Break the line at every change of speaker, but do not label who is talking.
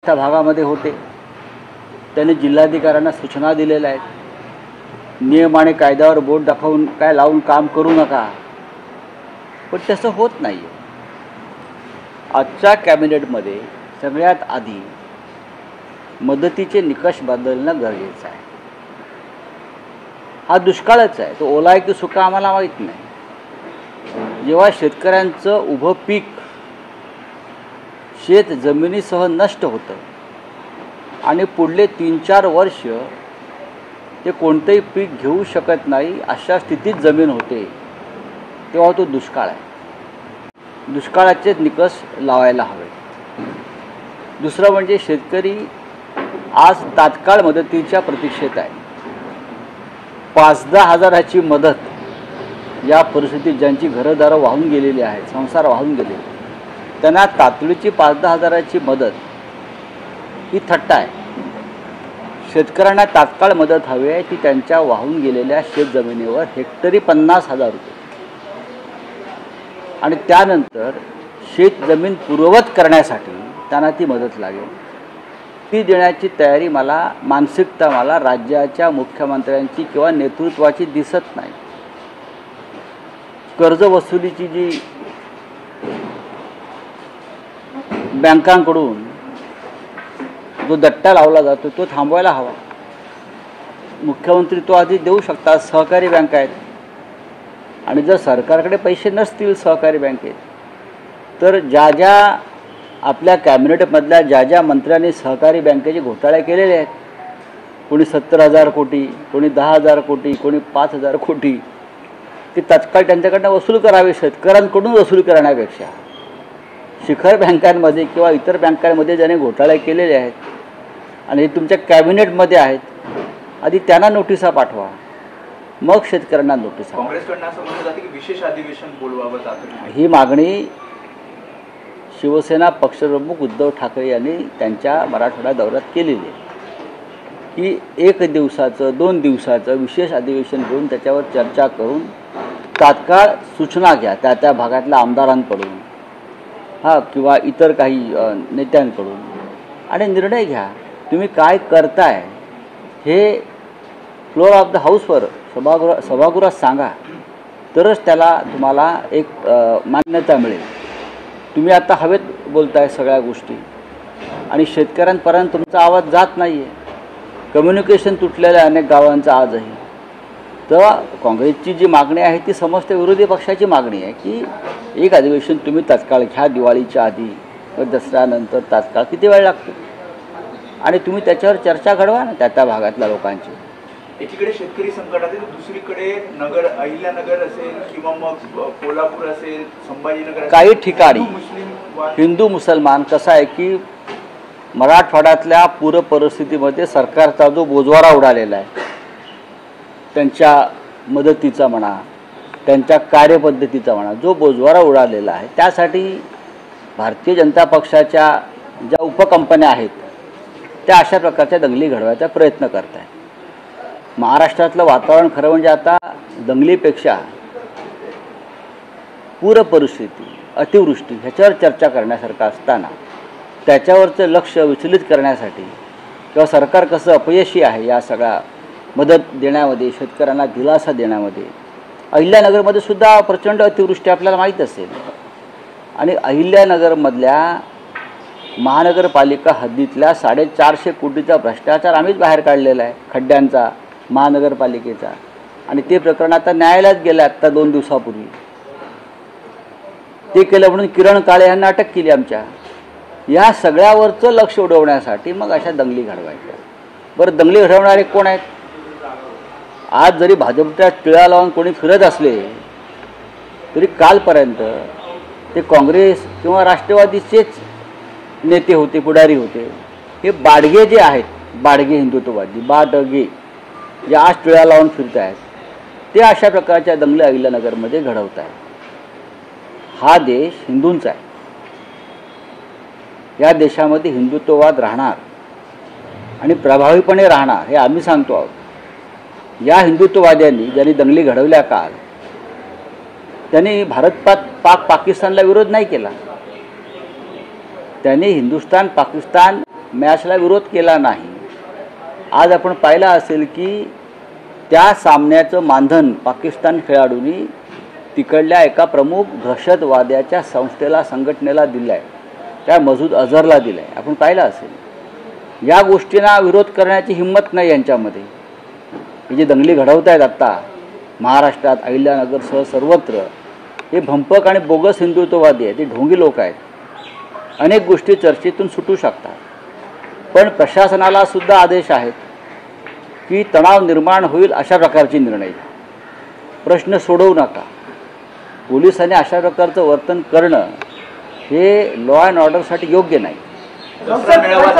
त्या भागामध्ये होते. त्यांनी जिल्हाधिकाऱ्यांना सूचना दिलेल्या आहेत, नियम आणि कायद्यावर बोट दाखवून काय लावून काम करू नका. पण तसं होत नाही. आजच्या कॅबिनेटमध्ये सगळ्यात आधी मदतीचे निकष बदलणं गरजेचं आहे. हा दुष्काळच आहे, तो ओला आहे की सुका आम्हाला माहीत नाही. जेव्हा शेतकऱ्यांचं उभं पीक शेत जमिनीसह नष्ट होतं आणि पुढले 3-4 वर्ष ते कोणतेही पीक घेऊ शकत नाही अशा स्थितीत जमीन होते, तेव्हा तो दुष्काळ आहे. दुष्काळाचे निकष लावायला हवे. दुसरं म्हणजे शेतकरी आज तात्काळ मदतीच्या प्रतीक्षेत आहे. 5-10 हजाराची मदत या परिस्थितीत ज्यांची घरदारं वाहून गेलेली आहेत, संसार वाहून गेले, त्यांना तातडीची 5-10 हजाराची मदत ही थट्टा आहे. शेतकऱ्यांना तात्काळ मदत हवी आहे ती त्यांच्या वाहून गेलेल्या शेतजमिनीवर हेक्टरी 50,000 रुपये आणि त्यानंतर शेतजमीन पूर्ववत करण्यासाठी त्यांना ती मदत लागेल. ती देण्याची तयारी मानसिकता मला राज्याच्या मुख्यमंत्र्यांची किंवा नेतृत्वाची दिसत नाही. कर्ज वसुलीची जी बँकांकडून जो दट्टा लावला जातो तो थांबवायला हवा. मुख्यमंत्री तो आधी देऊ शकतात. सहकारी बँका आहेत आणि जर सरकारकडे पैसे नसतील सहकारी बँकेत, तर ज्या आपल्या कॅबिनेटमधल्या ज्या मंत्र्यांनी सहकारी बँकेचे घोटाळे केलेले आहेत, कोणी 70,000 कोटी, कोणी 10,000 कोटी, कोणी 5,000 कोटी, ते तात्काळ त्यांच्याकडनं वसूल करावे. शेतकऱ्यांकडून वसूल करण्यापेक्षा शिखर बँकांमध्ये किंवा इतर बँकांमध्ये ज्याने घोटाळे केलेले आहेत आणि हे तुमच्या कॅबिनेटमध्ये आहेत, आधी त्यांना नोटिसा पाठवा, मग शेतकऱ्यांना नोटिसा.
काँग्रेसकडनं असं म्हणलं जातं की विशेष अधिवेशन बोलवावं तातडीने.
ही मागणी शिवसेना पक्षप्रमुख उद्धव ठाकरे यांनी त्यांच्या मराठवाडा दौऱ्यात केलेली आहे की 1 दिवसाचं 2 दिवसाचं विशेष अधिवेशन घेऊन त्याच्यावर चर्चा करून तात्काळ सूचना घ्या त्या भागातल्या आमदारांकडून किंवा इतर काही नेत्यांकडून आणि निर्णय घ्या. तुम्ही काय करताय हे फ्लोअर ऑफ द हाऊसवर सभागृहात सांगा, तरच त्याला तुम्हाला एक मान्यता मिळेल. तुम्ही आता हवेत बोलताय सगळ्या गोष्टी आणि शेतकऱ्यांपर्यंत तुमचा आवाज जात नाही आहे. कम्युनिकेशन तुटलेलं आहे अनेक गावांचं आजही. तर काँग्रेसची जी मागणी आहे ती समस्त विरोधी पक्षाची मागणी आहे की एक अधिवेशन तुम्ही तात्काळ घ्या दिवाळीच्या आधी व दसऱ्यानंतर. तात्काळ किती वेळ लागतो आणि तुम्ही त्याच्यावर चर्चा घडवा ना त्या भागातल्या लोकांची.
एकीकडे शेतकरी संकटात आहे, दुसरीकडे अहिल्यानगर असेल किंवा मग कोल्हापूर असेल, संभाजीनगर,
काही ठिकाणी हिंदू मुसलमान कसं आहे की मराठवाड्यातल्या पूर परिस्थितीमध्ये सरकारचा जो बोजवारा उडालेला आहे, त्यांच्या मदतीचा म्हणा, त्यांच्या कार्यपद्धतीचा म्हणा, जो बोजवारा उडालेला आहे, त्यासाठी भारतीय जनता पक्षाच्या ज्या उपकंपन्या आहेत त्या अशा प्रकारच्या दंगली घडवायचा प्रयत्न करत आहेत. महाराष्ट्रातलं वातावरण खरं म्हणजे आता दंगलीपेक्षा पूर परिस्थिती, अतिवृष्टी ह्याच्यावर चर्चा करण्यासारखं असताना त्याच्यावरचं लक्ष विचलित करण्यासाठी किंवा सरकार कसं अपयशी आहे या सगळ्या मदत देण्यामध्ये, शेतकऱ्यांना दिलासा देण्यामध्ये. अहिल्यानगरमध्ये सुद्धा प्रचंड अतिवृष्टी आपल्याला माहीत असेल आणि अहिल्यानगरमधल्या महानगरपालिका हद्दीतल्या 450 कोटीचा भ्रष्टाचार आम्हीच बाहेर काढलेला आहे, खड्ड्यांचा महानगरपालिकेचा. आणि ते प्रकरण आता न्यायालयात गेलं आत्ता 2 दिवसापूर्वी. ते केलं म्हणून किरण काळे यांना अटक केली आमच्या. या सगळ्यावरचं लक्ष उडवण्यासाठी मग अशा दंगली घडवायच्या. बरं, दंगली घडवणारे कोण आहेत? आज जरी भाजपच्या टिळा लावून कोणी फिरत असले तरी कालपर्यंत ते काँग्रेस किंवा राष्ट्रवादीचेच नेते होते, पुढारी होते. हे बाडगे जे आहेत, बाडगे हिंदुत्ववादी, बाडगे जे आज टिळा लावून फिरत आहेत, ते अशा प्रकारच्या दंगली अहिल्यानगरमध्ये घडवत आहेत. हा देश हिंदूंचा आहे. या देशामध्ये हिंदुत्ववाद राहणार आणि प्रभावीपणे राहणार हे आम्ही सांगतो आहोत. या हिंदुत्ववाद्यांनी ज्यांनी दंगली घडवल्या काल, त्यांनी पाकिस्तानला विरोध नाही केला. त्यांनी हिंदुस्थान पाकिस्तान मॅचला विरोध केला नाही. आज आपण पाहिलं असेल की त्या सामन्याचं मानधन पाकिस्तान खेळाडूंनी तिकडल्या एका प्रमुख दहशतवाद्याच्या संस्थेला संघटनेला दिलं आहे, त्या मसूद अझहरला दिलं आहे. आपण पाहिलं असेल या गोष्टींना विरोध करण्याची हिंमत नाही यांच्यामध्ये. ही जी दंगली घडवत आहेत आत्ता महाराष्ट्रात अहिल्यानगरसह सर्वत्र, हे भंपक आणि बोगस हिंदुत्ववादी आहेत, ते ढोंगी लोक आहेत. अनेक गोष्टी चर्चेतून सुटू शकतात, पण प्रशासनाला सुद्धा आदेश आहेत की तणाव निर्माण होईल अशा प्रकारचे निर्णय घ्या, प्रश्न सोडवू नका. पोलिसांनी अशा प्रकारचं वर्तन करणं हे लॉ अँड ऑर्डरसाठी योग्य नाही.
दसरा मेळावा